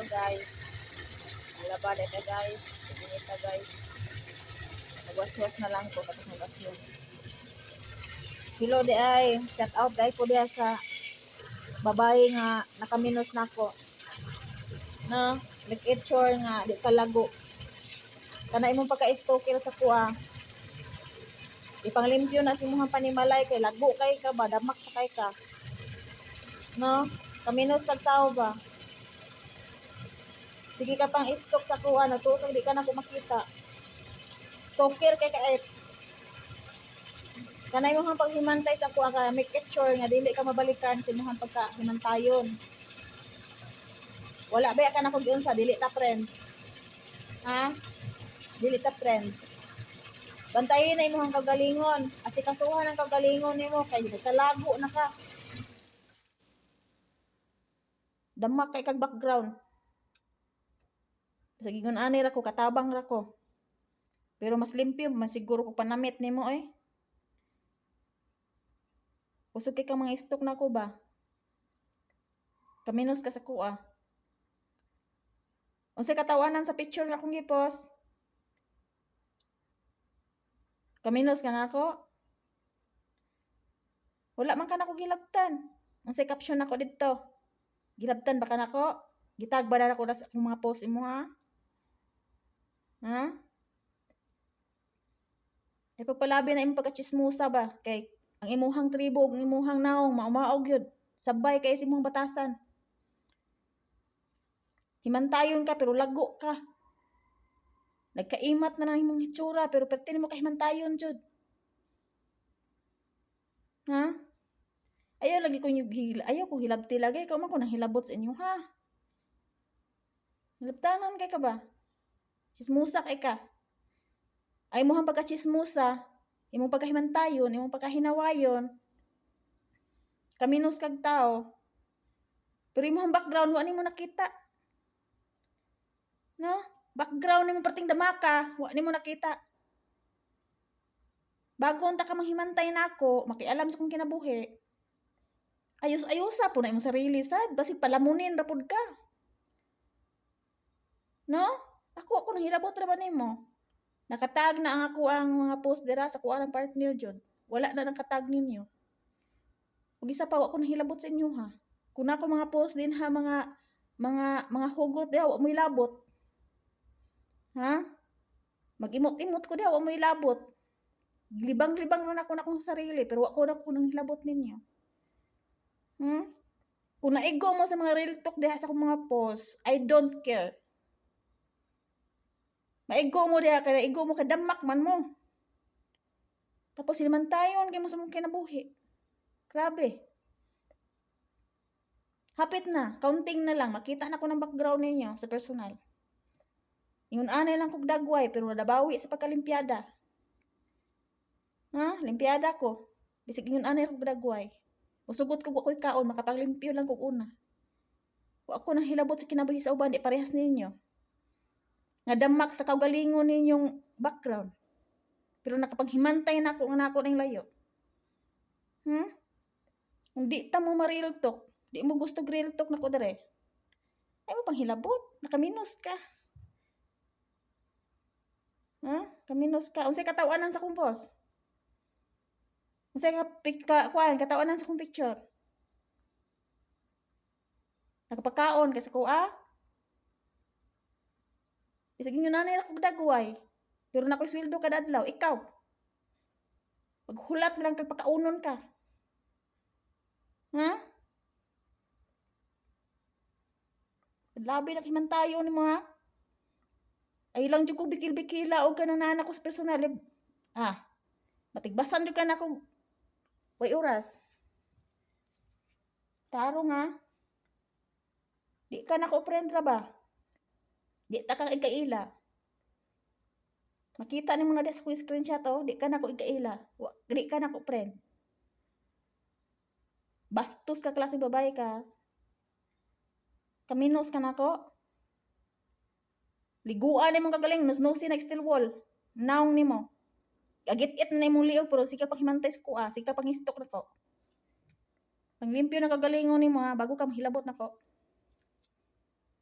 Hello guys. Alaba dito guys. Pinita guys. Nagwaswas na lang ko tapos nagwaswas. Hello di ay. Shout out guys ko diya sa babae nga nakaminos na ko. No, nag-sure nga di kalago. Kana imong pagka-stalker sa kuha. Ipanglimpyo na si imong panimalay kay lago kay ka ba, damak pa kay ka. No, kaminos kag tao ba? Sige ka pang stalk sa kuha, natutong di ka na ko makita. Stalker kay ka kanay mo hang paghimantay sa kuha ka, make it sure nga dili ka mabalikan sa imong pagkahimantayon. Wala ba ka na kung yun sa dili ta friend. Ha? Dili ta friend. Bantayin na imong kagalingon. Asikasuhan ang kagalingon nimo kay nagkalago na ka. Damak kay kag background. Sa gingon ani ra ko, katabang ra ko. Pero mas limpyo, mas siguro ko panamit nimo eh. Usog kay ka mga stok na ko ba? Kaminos ka sa kuha. Unsay katawanan sa picture nga akong gipost? Kaminos ka na ako? Wala man ka na ko gilabtan. Unsay caption ako dito? Gilabtan ba ka na ko? Gitag ba na ako sa akong mga post imo ha? Ha? Ay pagpalabi na imong pagkachismusa ba? Kay ang imuhang tribo, ang imuhang naong, maumaog yun. Sabay kay sa imong batasan. Himantayon ka pero lago ka. Nagkaimat na ng imong hitsura pero pertin mo kahimantayon jud. Ha? Ayaw lagi ko ayaw ko hilabti lagi. Ikaw man ko nang hilabot sa inyo ha. Hilabtanan kay ka ba? Chismusa kay ka. Ay mo hang pagkachismusa, imong pagkahimantayon, imong pagkahinawayon. Kaminos kag tao. Pero imong background wa nimo nakita. No? Background nimo perting damaka, wa nimo nakita. Bago unta ka manghimantay nako, makialam sa kong kinabuhi. Ayos-ayosa po na imong sarili sad, basig palamunin ra pud ka. No? Ako nahilabot ra ba nimo? Nakatag na ang ako ang mga post dira sa kuha ng partner jud. Wala na nang katag ninyo. Ug isa pa ako nahilabot sa inyo ha. Kung ako mga post din ha mga hugot diha wa mo ilabot. Ha? Mag-imot-imot ko diha wa mo ilabot. Libang-libang ron ako na akong sarili pero ako na ko nang hilabot ninyo. Kung naigo mo sa mga real talk diha sa akong mga post, I don't care. Maigo mo diha kay naigo mo kadamak man mo. Tapos himantayon kay mo sa mong kinabuhi. Grabe. Hapit na, counting na lang, makita na ko ng background ninyo sa personal. Ingon anay lang kog dagway pero nadabawi sa pagkalimpiada. Ha? Limpiada ko. Bisig ingon anay kog dagway. Usugot ko ako'y kaon, makapaglimpyo lang kog una. Wa ako nang hilabot sa kinabuhi sa uban, di parehas ninyo. Nadamak sa kaugalingon ninyong background. Pero nakapanghimantay na ako nga nako ning layo. Kung di ta mo ma-real talk, di mo gusto real talk nako dire. Ay mo pang hilabot, nakaminos ka. Ha? Kaminos ka. Unsay katawanan sa kumpos? Unsay katawanan sa kong picture? Nakapakaon ka sa kuha? Bisag inyo nanay ra kog dagway. Pero nakoy sweldo kada adlaw, ikaw. Paghulat lang kag pakaunon ka. Ha? Labi na himantayon nimo ha. Ay lang jud ko bikil-bikila og kanang ko sa personal. Matigbasan jud ka na kog way oras. Tarong ha. Di ka na ko friend ra ba? Di ta ka ikaila. Makita nimo na sa ko screenshot di ka na ko ikaila. Di ka na ko friend. Bastos ka klase babae ka. Kaminos ka na ko. Liguan nimo kagaling nusnusin na steel wall. Naong nimo. Gagit-it na imong liog pero sika pang himantay sa kuha, sika pang istok na ko. Panglimpyo na kagalingon nimo ha bago ka mahilabot na ko.